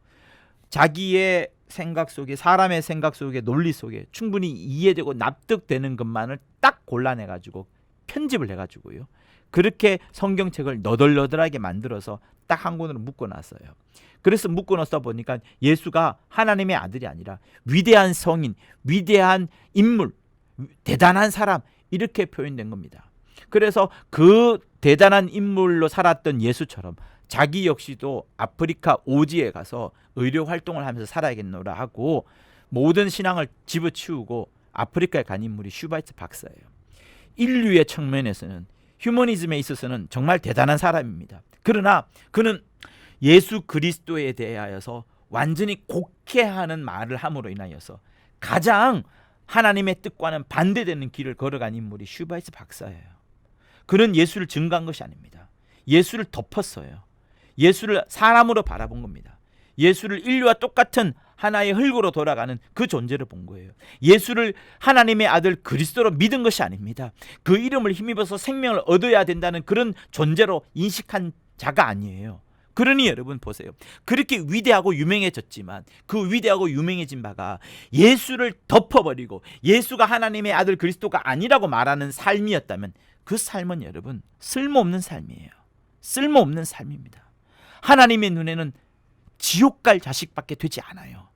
자기의 생각 속에, 사람의 생각 속에, 논리 속에 충분히 이해되고 납득되는 것만을 딱 골라내가지고 편집을 해가지고요, 그렇게 성경책을 너덜너덜하게 만들어서 딱 한 권으로 묶어놨어요. 그래서 묶어놓다 보니까 예수가 하나님의 아들이 아니라 위대한 성인, 위대한 인물, 대단한 사람, 이렇게 표현된 겁니다. 그래서 그 대단한 인물로 살았던 예수처럼 자기 역시도 아프리카 오지에 가서 의료 활동을 하면서 살아야겠노라 하고 모든 신앙을 집어치우고 아프리카에 간 인물이 슈바이츠 박사예요. 인류의 측면에서는, 휴머니즘에 있어서는 정말 대단한 사람입니다. 그러나 그는 예수 그리스도에 대하여서 완전히 곡해하는 말을 함으로 인하여서 가장 하나님의 뜻과는 반대되는 길을 걸어간 인물이 슈바이츠 박사예요. 그는 예수를 증거한 것이 아닙니다. 예수를 덮었어요. 예수를 사람으로 바라본 겁니다. 예수를 인류와 똑같은 하나의 흙으로 돌아가는 그 존재를 본 거예요. 예수를 하나님의 아들 그리스도로 믿은 것이 아닙니다. 그 이름을 힘입어서 생명을 얻어야 된다는 그런 존재로 인식한 자가 아니에요. 그러니 여러분 보세요. 그렇게 위대하고 유명해졌지만 그 위대하고 유명해진 바가 예수를 덮어버리고 예수가 하나님의 아들 그리스도가 아니라고 말하는 삶이었다면 그 삶은 여러분 쓸모없는 삶이에요. 쓸모없는 삶입니다. 하나님의 눈에는 지옥 갈 자식밖에 되지 않아요.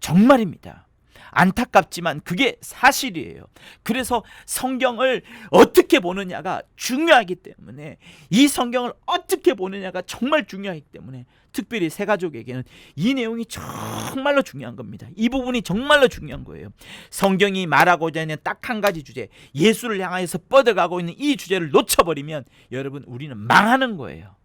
정말입니다. 안타깝지만 그게 사실이에요. 그래서 성경을 어떻게 보느냐가 중요하기 때문에, 이 성경을 어떻게 보느냐가 정말 중요하기 때문에 특별히 새가족에게는 이 내용이 정말로 중요한 겁니다. 이 부분이 정말로 중요한 거예요. 성경이 말하고자 하는 딱 한 가지 주제, 예수를 향해서 뻗어가고 있는 이 주제를 놓쳐버리면 여러분 우리는 망하는 거예요.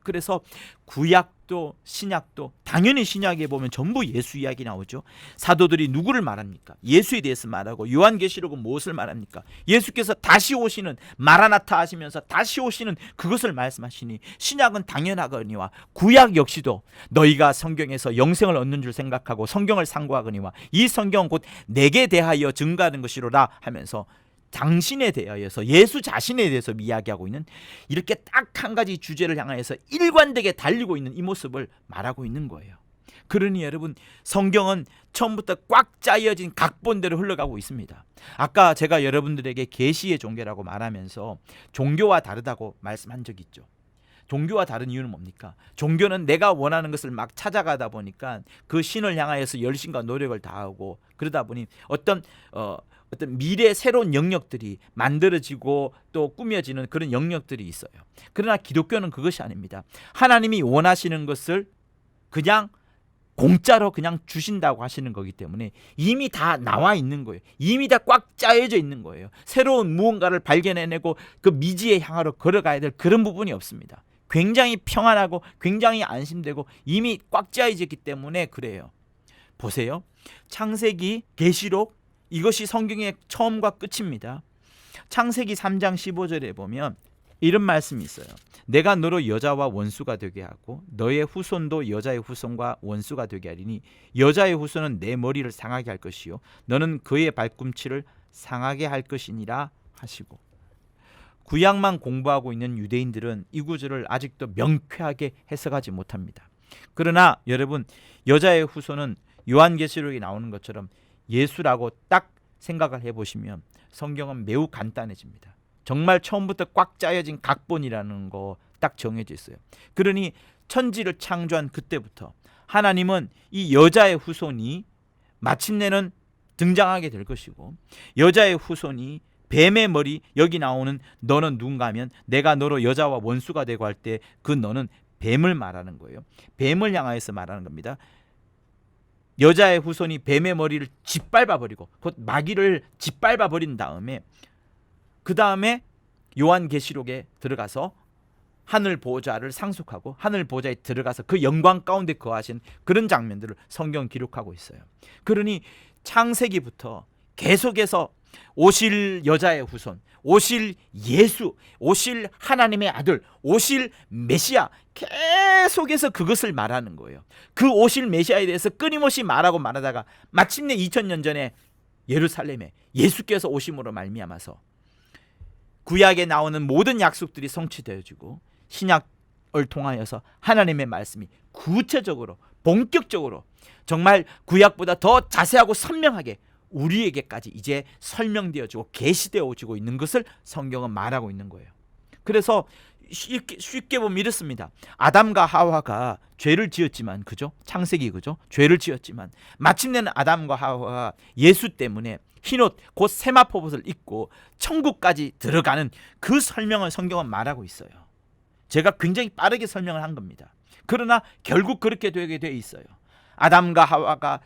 그래서 구약도 신약도, 당연히 신약에 보면 전부 예수 이야기 나오죠. 사도들이 누구를 말합니까? 예수에 대해서 말하고, 요한계시록은 무엇을 말합니까? 예수께서 다시 오시는, 마라나타 하시면서 다시 오시는 그것을 말씀하시니, 신약은 당연하거니와 구약 역시도 너희가 성경에서 영생을 얻는 줄 생각하고 성경을 상고하거니와 이 성경은 곧 내게 대하여 증거하는 것이로라 하면서 당신에 대하여서, 예수 자신에 대해서 이야기하고 있는, 이렇게 딱 한 가지 주제를 향해서 일관되게 달리고 있는 이 모습을 말하고 있는 거예요. 그러니 여러분 성경은 처음부터 꽉 짜여진 각본대로 흘러가고 있습니다. 아까 제가 여러분들에게 계시의 종교라고 말하면서 종교와 다르다고 말씀한 적이 있죠. 종교와 다른 이유는 뭡니까? 종교는 내가 원하는 것을 막 찾아가다 보니까 그 신을 향하여서 열심과 노력을 다하고, 그러다 보니 어떤 미래 새로운 영역들이 만들어지고 또 꾸며지는 그런 영역들이 있어요. 그러나 기독교는 그것이 아닙니다. 하나님이 원하시는 것을 그냥 공짜로 그냥 주신다고 하시는 거기 때문에 이미 다 나와 있는 거예요. 이미 다 꽉 짜여져 있는 거예요. 새로운 무언가를 발견해내고 그 미지의 향하로 걸어가야 될 그런 부분이 없습니다. 굉장히 평안하고 굉장히 안심되고 이미 꽉 짜여져 있기 때문에 그래요. 보세요. 창세기, 계시록, 이것이 성경의 처음과 끝입니다. 창세기 3장 15절에 보면 이런 말씀이 있어요. 내가 너로 여자와 원수가 되게 하고 너의 후손도 여자의 후손과 원수가 되게 하리니 여자의 후손은 내 머리를 상하게 할 것이요 너는 그의 발꿈치를 상하게 할 것이니라 하시고, 구약만 공부하고 있는 유대인들은 이 구절을 아직도 명쾌하게 해석하지 못합니다. 그러나 여러분 여자의 후손은 요한계시록에 나오는 것처럼 예수라고 딱 생각을 해보시면 성경은 매우 간단해집니다. 정말 처음부터 꽉 짜여진 각본이라는 거 딱 정해져 있어요. 그러니 천지를 창조한 그때부터 하나님은 이 여자의 후손이 마침내는 등장하게 될 것이고, 여자의 후손이 뱀의 머리, 여기 나오는 너는 누군가 하면 내가 너로 여자와 원수가 되고 할 때 그 너는 뱀을 말하는 거예요. 뱀을 향하여서 말하는 겁니다. 여자의 후손이 뱀의 머리를 짓밟아버리고 곧 마귀를 짓밟아버린 다음에, 그 다음에 요한계시록에 들어가서 하늘 보좌를 상속하고 하늘 보좌에 들어가서 그 영광 가운데 거하신 그런 장면들을 성경은 기록하고 있어요. 그러니 창세기부터 계속해서 오실 여자의 후손, 오실 예수, 오실 하나님의 아들, 오실 메시아, 계속해서 그것을 말하는 거예요. 그 오실 메시아에 대해서 끊임없이 말하다가 마침내 2000년 전에 예루살렘에 예수께서 오심으로 말미암아서 구약에 나오는 모든 약속들이 성취되어지고, 신약을 통하여서 하나님의 말씀이 구체적으로 본격적으로 정말 구약보다 더 자세하고 선명하게 우리에게까지 이제 설명되어지고 계시되어지고 있는 것을 성경은 말하고 있는 거예요. 그래서 쉽게 보면 이렇습니다. 아담과 하와가 죄를 지었지만, 그죠? 창세기, 그죠? 죄를 지었지만 마침내는 아담과 하와가 예수 때문에 흰옷 곧 세마포옷을 입고 천국까지 들어가는 그 설명을 성경은 말하고 있어요. 제가 굉장히 빠르게 설명을 한 겁니다. 그러나 결국 그렇게 되게 돼 있어요. 아담과 하와가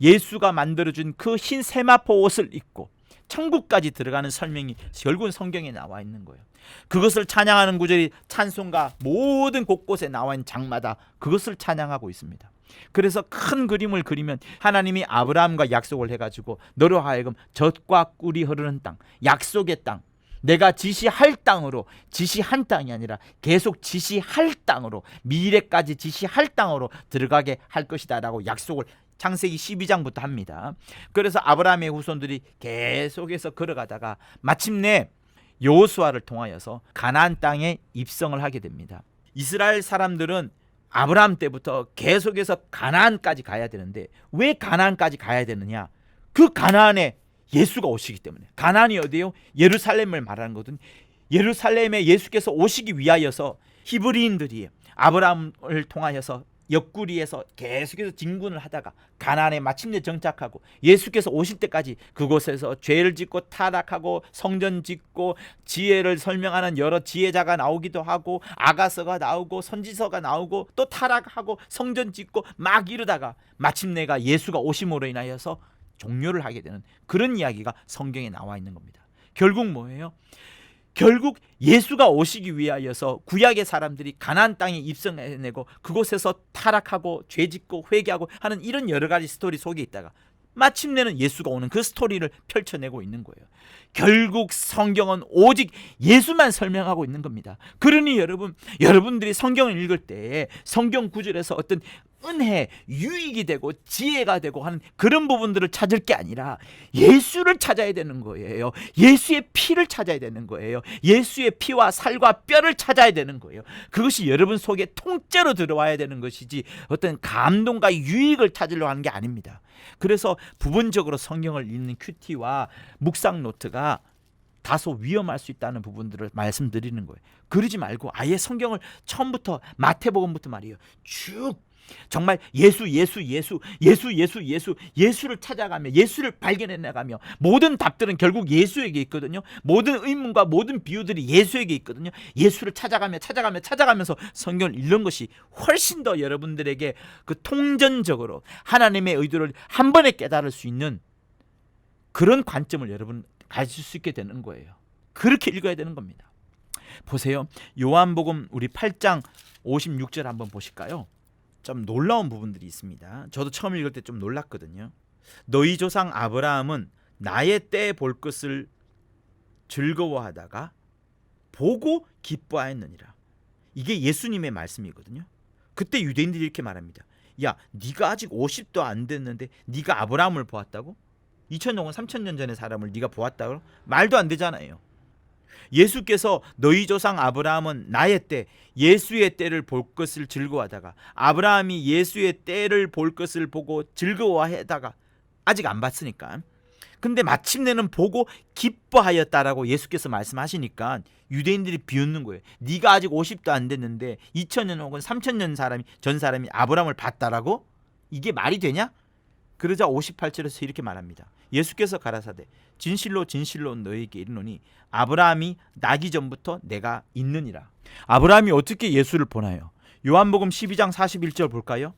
예수가 만들어준 그 흰 세마포 옷을 입고 천국까지 들어가는 설명이 결국은 성경에 나와 있는 거예요. 그것을 찬양하는 구절이 찬송가 모든 곳곳에 나와 있는 장마다 그것을 찬양하고 있습니다. 그래서 큰 그림을 그리면 하나님이 아브라함과 약속을 해가지고 너로 하여금 젖과 꿀이 흐르는 땅, 약속의 땅, 내가 지시할 땅으로, 지시한 땅이 아니라 계속 지시할 땅으로, 미래까지 지시할 땅으로 들어가게 할 것이다 라고 약속을 창세기 12장부터 합니다. 그래서 아브라함의 후손들이 계속해서 걸어가다가 마침내 여호수아를 통하여서 가나안 땅에 입성을 하게 됩니다. 이스라엘 사람들은 아브라함 때부터 계속해서 가나안까지 가야 되는데, 왜 가나안까지 가야 되느냐? 그 가나안에 예수가 오시기 때문에. 가나안이 어디예요? 예루살렘을 말하는 거거든. 예루살렘에 예수께서 오시기 위하여서 히브리인들이 아브라함을 통하여서 옆구리에서 계속해서 진군을 하다가 가나안에 마침내 정착하고, 예수께서 오실 때까지 그곳에서 죄를 짓고 타락하고 성전 짓고 지혜를 설명하는 여러 지혜자가 나오기도 하고 아가서가 나오고 선지서가 나오고 또 타락하고 성전 짓고 막 이러다가 마침내가 예수가 오심으로 인하여서 종료를 하게 되는 그런 이야기가 성경에 나와 있는 겁니다. 결국 뭐예요? 결국 예수가 오시기 위하여서 구약의 사람들이 가나안 땅에 입성해내고 그곳에서 타락하고 죄짓고 회개하고 하는 이런 여러 가지 스토리 속에 있다가 마침내는 예수가 오는 그 스토리를 펼쳐내고 있는 거예요. 결국 성경은 오직 예수만 설명하고 있는 겁니다. 그러니 여러분들이 성경을 읽을 때 성경 구절에서 어떤 은혜, 유익이 되고 지혜가 되고 하는 그런 부분들을 찾을 게 아니라 예수를 찾아야 되는 거예요. 예수의 피를 찾아야 되는 거예요. 예수의 피와 살과 뼈를 찾아야 되는 거예요. 그것이 여러분 속에 통째로 들어와야 되는 것이지 어떤 감동과 유익을 찾으려고 하는 게 아닙니다. 그래서 부분적으로 성경을 읽는 큐티와 묵상 노트가 다소 위험할 수 있다는 부분들을 말씀드리는 거예요. 그러지 말고 아예 성경을 처음부터 마태복음부터 말이에요. 쭉 정말 예수를 찾아가며 예수를 발견해 나가며, 모든 답들은 결국 예수에게 있거든요. 모든 의문과 모든 비유들이 예수에게 있거든요. 예수를 찾아가면서 성경을 읽는 것이 훨씬 더 여러분들에게 그 통전적으로 하나님의 의도를 한 번에 깨달을 수 있는 그런 관점을 여러분 가질 수 있게 되는 거예요. 그렇게 읽어야 되는 겁니다. 보세요. 요한복음 우리 8장 56절 한번 보실까요? 좀 놀라운 부분들이 있습니다. 저도 처음 읽을 때 좀 놀랐거든요. 너희 조상 아브라함은 나의 때 볼 것을 즐거워하다가 보고 기뻐하였느니라. 이게 예수님의 말씀이거든요. 그때 유대인들이 이렇게 말합니다. 야, 네가 아직 50도 안 됐는데 네가 아브라함을 보았다고? 2000년, 3000년 전의 사람을 네가 보았다고? 말도 안 되잖아요. 예수께서 너희 조상 아브라함은 나의 때, 예수의 때를 볼 것을 즐거워하다가, 아브라함이 예수의 때를 볼 것을 보고 즐거워하다가 아직 안 봤으니까, 근데 마침내는 보고 기뻐하였다라고 예수께서 말씀하시니까 유대인들이 비웃는 거예요. 네가 아직 50도 안 됐는데 2000년 혹은 3000년 전 사람이 아브라함을 봤다라고? 이게 말이 되냐? 그러자 58절에서 이렇게 말합니다. 예수께서 가라사대 진실로 진실로 너희에게 이르노니 아브라함이 나기 전부터 내가 있느니라. 아브라함이 어떻게 예수를 보나요? 요한복음 12장 41절 볼까요?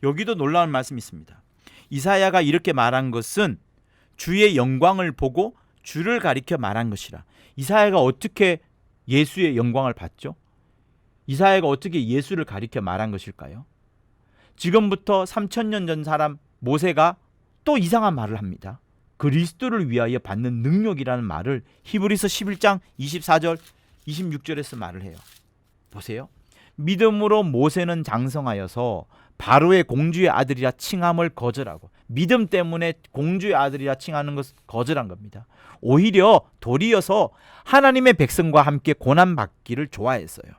여기도 놀라운 말씀이 있습니다. 이사야가 이렇게 말한 것은 주의 영광을 보고 주를 가리켜 말한 것이라. 이사야가 어떻게 예수의 영광을 봤죠? 이사야가 어떻게 예수를 가리켜 말한 것일까요? 지금부터 3000년 전 사람 모세가 또 이상한 말을 합니다. 그리스도를 위하여 받는 능력이라는 말을 히브리서 11장 24절 26절에서 말을 해요. 보세요. 믿음으로 모세는 장성하여서 바로의 공주의 아들이라 칭함을 거절하고, 믿음 때문에 공주의 아들이라 칭하는 것을 거절한 겁니다. 오히려 도리어서 하나님의 백성과 함께 고난받기를 좋아했어요.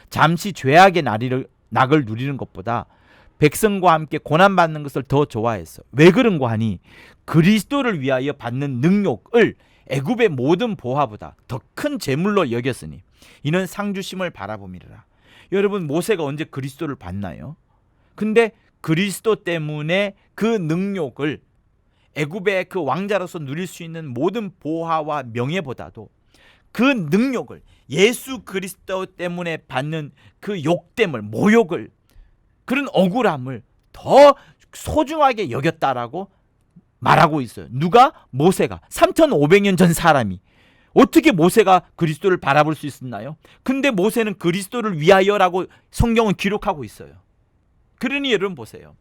잠시 죄악의 낙을 누리는 것보다 백성과 함께 고난받는 것을 더 좋아했어. 왜 그런가 하니 그리스도를 위하여 받는 능력을 애굽의 모든 보화보다 더 큰 재물로 여겼으니 이는 상주심을 바라봄이라. 여러분, 모세가 언제 그리스도를 봤나요? 근데 그리스도 때문에 그 능력을, 애굽의 그 왕자로서 누릴 수 있는 모든 보화와 명예보다도 그 능력을, 예수 그리스도 때문에 받는 그 욕됨을, 모욕을, 그런 억울함을 더 소중하게 여겼다라고 말하고 있어요. 누가? 모세가. 3500년 전 사람이. 어떻게 모세가 그리스도를 바라볼 수 있었나요? 근데 모세는 그리스도를 위하여라고 성경은 기록하고 있어요. 그러니 여러분 보세요.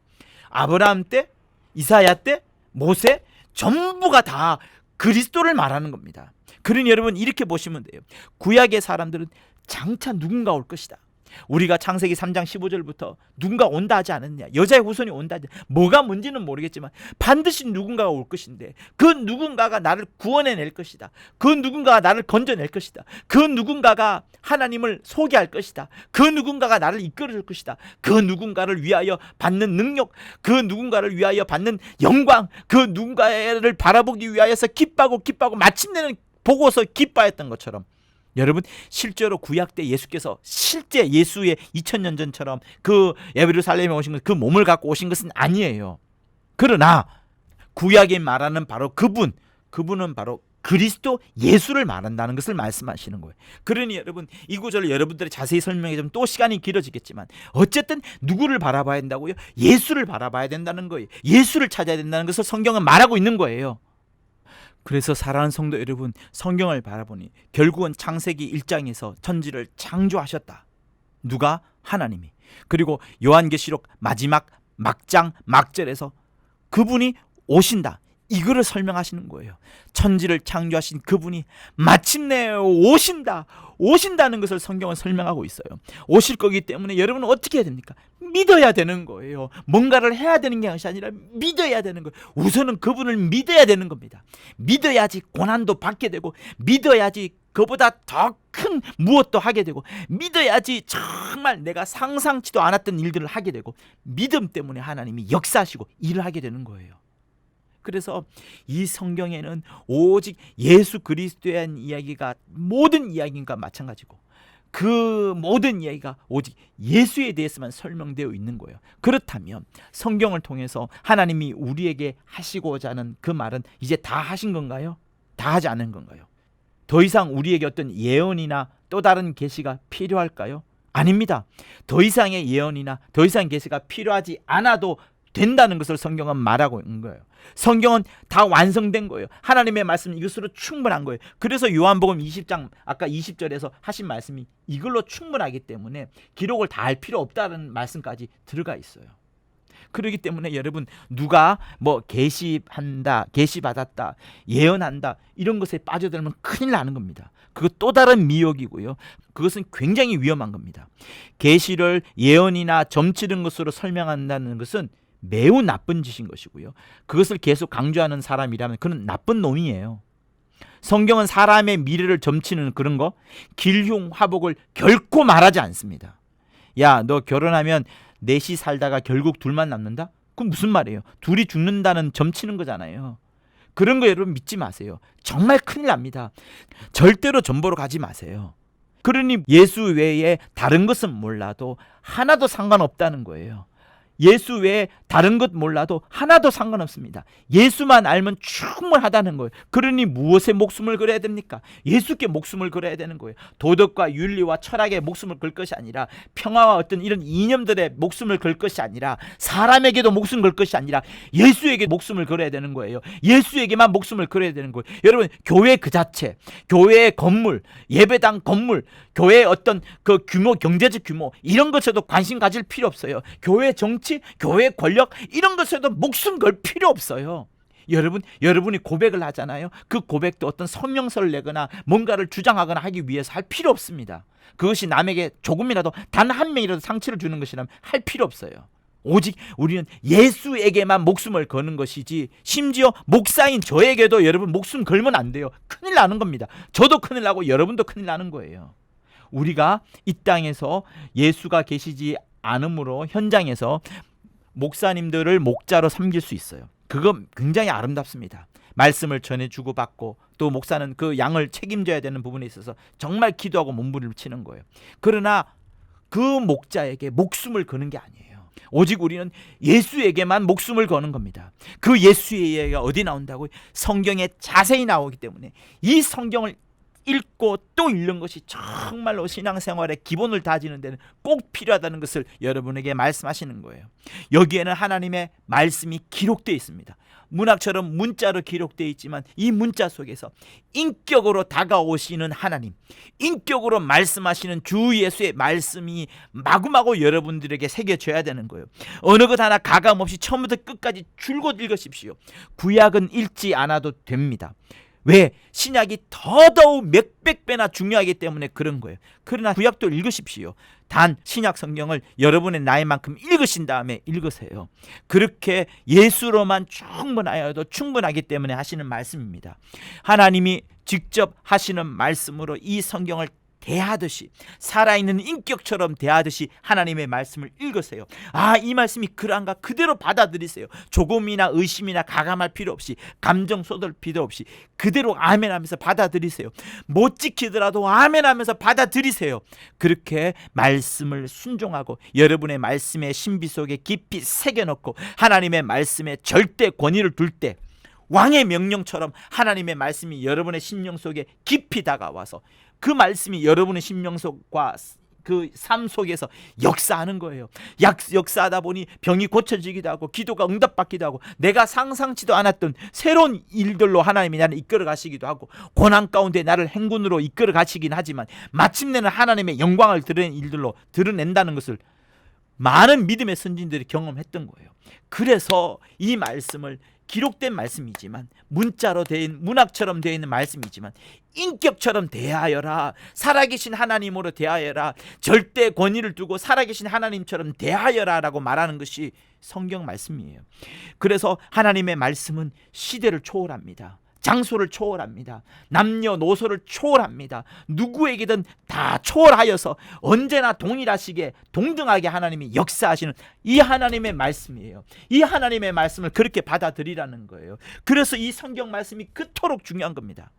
아브라함 때, 이사야 때, 모세 전부가 다 그리스도를 말하는 겁니다. 그러니 여러분 이렇게 보시면 돼요. 구약의 사람들은 장차 누군가 올 것이다. 우리가 창세기 3장 15절부터 누군가 온다 하지 않았냐, 여자의 후손이 온다 하지, 뭐가 뭔지는 모르겠지만 반드시 누군가가 올 것인데 그 누군가가 나를 구원해낼 것이다. 그 누군가가 나를 건져낼 것이다. 그 누군가가 하나님을 소개할 것이다. 그 누군가가 나를 이끌어줄 것이다. 그 누군가를 위하여 받는 능력, 그 누군가를 위하여 받는 영광, 그 누군가를 바라보기 위하여서 기뻐하고 마침내는 보고서 기뻐했던 것처럼, 여러분 실제로 구약 때 예수께서 실제 예수의 2000년 전처럼 그 예루살렘에 오신 것, 그 몸을 갖고 오신 것은 아니에요. 그러나 구약이 말하는 바로 그분은 바로 그리스도 예수를 말한다는 것을 말씀하시는 거예요. 그러니 여러분 이 구절을 여러분들이 자세히 설명해 주면 또 시간이 길어지겠지만 어쨌든 누구를 바라봐야 된다고요? 예수를 바라봐야 된다는 거예요. 예수를 찾아야 된다는 것을 성경은 말하고 있는 거예요. 그래서 사랑하는 성도 여러분, 성경을 바라보니 결국은 창세기 1장에서 천지를 창조하셨다. 누가? 하나님이. 그리고 요한계시록 마지막 막장 막절에서 그분이 오신다, 이거를 설명하시는 거예요. 천지를 창조하신 그분이 마침내 오신다는 것을 성경은 설명하고 있어요. 오실 거기 때문에 여러분은 어떻게 해야 됩니까? 믿어야 되는 거예요. 뭔가를 해야 되는 것이 아니라 믿어야 되는 거예요. 우선은 그분을 믿어야 되는 겁니다. 믿어야지 고난도 받게 되고, 믿어야지 그보다 더 큰 무엇도 하게 되고, 믿어야지 정말 내가 상상치도 않았던 일들을 하게 되고, 믿음 때문에 하나님이 역사하시고 일을 하게 되는 거예요. 그래서 이 성경에는 오직 예수 그리스도에 대한 이야기가 모든 이야기인가 마찬가지고, 그 모든 이야기가 오직 예수에 대해서만 설명되어 있는 거예요. 그렇다면 성경을 통해서 하나님이 우리에게 하시고자 하는 그 말은 이제 다 하신 건가요? 다 하지 않은 건가요? 더 이상 우리에게 어떤 예언이나 또 다른 계시가 필요할까요? 아닙니다. 더 이상의 예언이나 더 이상의 계시가 필요하지 않아도 된다는 것을 성경은 말하고 있는 거예요. 성경은 다 완성된 거예요. 하나님의 말씀은 이것으로 충분한 거예요. 그래서 요한복음 20장 아까 20절에서 하신 말씀이 이걸로 충분하기 때문에 기록을 다 할 필요 없다는 말씀까지 들어가 있어요. 그렇기 때문에 여러분 누가 뭐 계시한다, 계시받았다, 예언한다 이런 것에 빠져들면 큰일 나는 겁니다. 그거 또 다른 미혹이고요. 그것은 굉장히 위험한 겁니다. 계시를 예언이나 점치는 것으로 설명한다는 것은 매우 나쁜 짓인 것이고요. 그것을 계속 강조하는 사람이라면 그는 나쁜 놈이에요. 성경은 사람의 미래를 점치는 그런 거, 길흉 화복을 결코 말하지 않습니다. 야, 너 결혼하면 넷이 살다가 결국 둘만 남는다? 그건 무슨 말이에요? 둘이 죽는다는 점치는 거잖아요. 그런 거 여러분 믿지 마세요. 정말 큰일 납니다. 절대로 전보로 가지 마세요. 그러니 예수 외에 다른 것은 몰라도 하나도 상관없다는 거예요. 예수 외에 다른 것 몰라도 하나도 상관없습니다. 예수만 알면 충분하다는 거예요. 그러니 무엇에 목숨을 걸어야 됩니까? 예수께 목숨을 걸어야 되는 거예요. 도덕과 윤리와 철학에 목숨을 걸 것이 아니라, 평화와 어떤 이런 이념들에 목숨을 걸 것이 아니라, 사람에게도 목숨을 걸 것이 아니라 예수에게 목숨을 걸어야 되는 거예요. 예수에게만 목숨을 걸어야 되는 거예요. 여러분 교회 그 자체, 교회의 건물, 예배당 건물, 교회의 어떤 그 규모, 경제적 규모 이런 것에도 관심 가질 필요 없어요. 교회 정치, 교회 권력 이런 것에도 목숨 걸 필요 없어요. 여러분이 고백을 하잖아요. 그 고백도 어떤 성명서를 내거나 뭔가를 주장하거나 하기 위해서 할 필요 없습니다. 그것이 남에게 조금이라도 단 한 명이라도 상처를 주는 것이라면 할 필요 없어요. 오직 우리는 예수에게만 목숨을 거는 것이지, 심지어 목사인 저에게도 여러분 목숨 걸면 안 돼요. 큰일 나는 겁니다. 저도 큰일 나고 여러분도 큰일 나는 거예요. 우리가 이 땅에서 예수가 계시지 않으므로 현장에서 목사님들을 목자로 섬길 수 있어요. 그거 굉장히 아름답습니다. 말씀을 전해주고 받고, 또 목사는 그 양을 책임져야 되는 부분에 있어서 정말 기도하고 몸부림치는 거예요. 그러나 그 목자에게 목숨을 거는 게 아니에요. 오직 우리는 예수에게만 목숨을 거는 겁니다. 그 예수의 이야기가 어디 나온다고요? 성경에 자세히 나오기 때문에 이 성경을 읽고 또 읽는 것이 정말로 신앙생활의 기본을 다지는 데는 꼭 필요하다는 것을 여러분에게 말씀하시는 거예요. 여기에는 하나님의 말씀이 기록되어 있습니다. 문학처럼 문자로 기록되어 있지만 이 문자 속에서 인격으로 다가오시는 하나님, 인격으로 말씀하시는 주 예수의 말씀이 마구마구 여러분들에게 새겨져야 되는 거예요. 어느 것 하나 가감 없이 처음부터 끝까지 줄곧 읽으십시오. 구약은 읽지 않아도 됩니다. 왜? 신약이 더더욱 몇백 배나 중요하기 때문에 그런 거예요. 그러나 구약도 읽으십시오. 단 신약 성경을 여러분의 나이만큼 읽으신 다음에 읽으세요. 그렇게 예수로만 충분하여도 충분하기 때문에 하시는 말씀입니다. 하나님이 직접 하시는 말씀으로 이 성경을 대하듯이, 살아있는 인격처럼 대하듯이 하나님의 말씀을 읽으세요. 이 말씀이 그런가 그대로 받아들이세요. 조금이나 의심이나 가감할 필요 없이, 감정 쏟을 필요 없이 그대로 아멘하면서 받아들이세요. 못 지키더라도 아멘하면서 받아들이세요. 그렇게 말씀을 순종하고 여러분의 말씀의 신비 속에 깊이 새겨넣고 하나님의 말씀에 절대 권위를 둘 때, 왕의 명령처럼 하나님의 말씀이 여러분의 심령 속에 깊이 다가와서 그 말씀이 여러분의 심령 속과 그 삶 속에서 역사하는 거예요. 역사하다 보니 병이 고쳐지기도 하고 기도가 응답받기도 하고 내가 상상치도 않았던 새로운 일들로 하나님이 나를 이끌어 가시기도 하고 고난 가운데 나를 행군으로 이끌어 가시긴 하지만 마침내는 하나님의 영광을 드러낸 일들로 드러낸다는 것을 많은 믿음의 선진들이 경험했던 거예요. 그래서 이 말씀을 기록된 말씀이지만, 문자로 된 문학처럼 되어 있는 말씀이지만 인격처럼 대하여라, 살아계신 하나님으로 대하여라, 절대 권위를 두고 살아계신 하나님처럼 대하여라 라고 말하는 것이 성경 말씀이에요. 그래서 하나님의 말씀은 시대를 초월합니다. 장소를 초월합니다. 남녀노소를 초월합니다. 누구에게든 다 초월하여서 언제나 동일하시게 동등하게 하나님이 역사하시는 이 하나님의 말씀이에요. 이 하나님의 말씀을 그렇게 받아들이라는 거예요. 그래서 이 성경 말씀이 그토록 중요한 겁니다.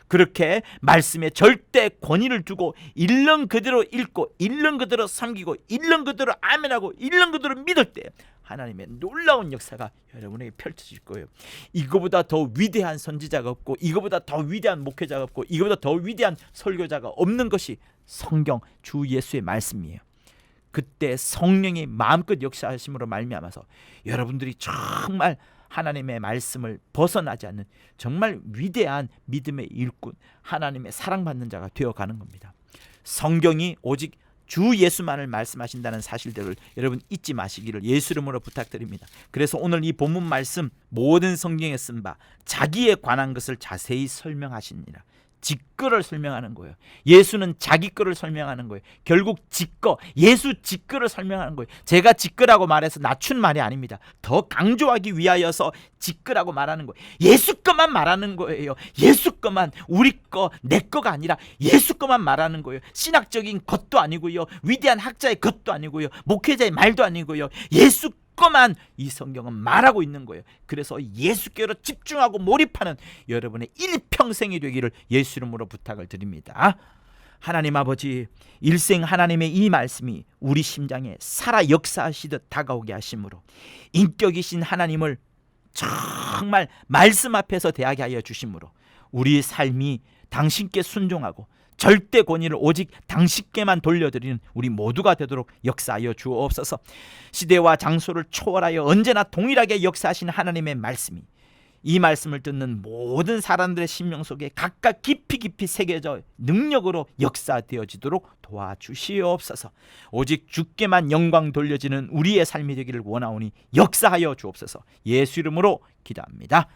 그렇게 말씀에 절대 권위를 두고 일렁 그대로 읽고 일렁 그대로 섬기고 일렁 그대로 아멘하고 일렁 그대로 믿을 때 하나님의 놀라운 역사가 여러분에게 펼쳐질 거예요. 이거보다 더 위대한 선지자가 없고, 이거보다 더 위대한 목회자가 없고, 이거보다 더 위대한 설교자가 없는 것이 성경 주 예수의 말씀이에요. 그때 성령이 마음껏 역사하심으로 말미암아서 여러분들이 정말 하나님의 말씀을 벗어나지 않는 정말 위대한 믿음의 일꾼, 하나님의 사랑받는 자가 되어가는 겁니다. 성경이 오직 주 예수만을 말씀하신다는 사실들을 여러분 잊지 마시기를 예수 이름으로 부탁드립니다. 그래서 오늘 이 본문 말씀, 모든 성경에 쓴 바 자기에 관한 것을 자세히 설명하시니라. 직거를 설명하는 거예요. 예수는 자기 거를 설명하는 거예요. 결국 직거, 예수 직거를 설명하는 거예요. 제가 직거라고 말해서 낮춘 말이 아닙니다. 더 강조하기 위하여서 직거라고 말하는 거예요. 예수 거만 말하는 거예요. 예수 거만, 우리 거, 내 거가 아니라 예수 거만 말하는 거예요. 신학적인 것도 아니고요, 위대한 학자의 것도 아니고요, 목회자의 말도 아니고요, 예수 거만 이 성경은 말하고 있는 거예요. 그래서 예수께로 집중하고 몰입하는 여러분의 일평생이 되기를 예수 이름으로 부탁을 드립니다. 하나님 아버지, 일생 하나님의 이 말씀이 우리 심장에 살아 역사하시듯 다가오게 하심으로 인격이신 하나님을 정말 말씀 앞에서 대하게 하여 주심으로 우리의 삶이 당신께 순종하고 절대 권위를 오직 당신께만 돌려드리는 우리 모두가 되도록 역사하여 주옵소서. 시대와 장소를 초월하여 언제나 동일하게 역사하시는 하나님의 말씀이 이 말씀을 듣는 모든 사람들의 심령 속에 각각 깊이 새겨져 능력으로 역사되어지도록 도와주시옵소서. 오직 주께만 영광 돌려지는 우리의 삶이 되기를 원하오니 역사하여 주옵소서. 예수 이름으로 기도합니다.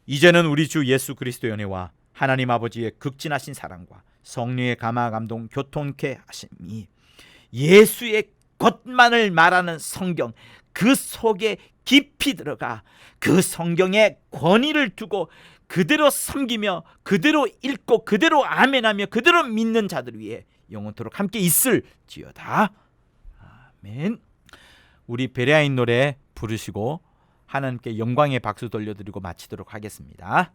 이제는 우리 주 예수 그리스도의 은혜와 하나님 아버지의 극진하신 사랑과 성령의 감화 감동 교통케 하심이, 예수의 것만을 말하는 성경 그 속에 깊이 들어가 그 성경에 권위를 두고 그대로 섬기며 그대로 읽고 그대로 아멘하며 그대로 믿는 자들 위해 영원토록 함께 있을지어다. 아멘. 우리 베레아인 노래 부르시고 하나님께 영광의 박수 돌려드리고 마치도록 하겠습니다.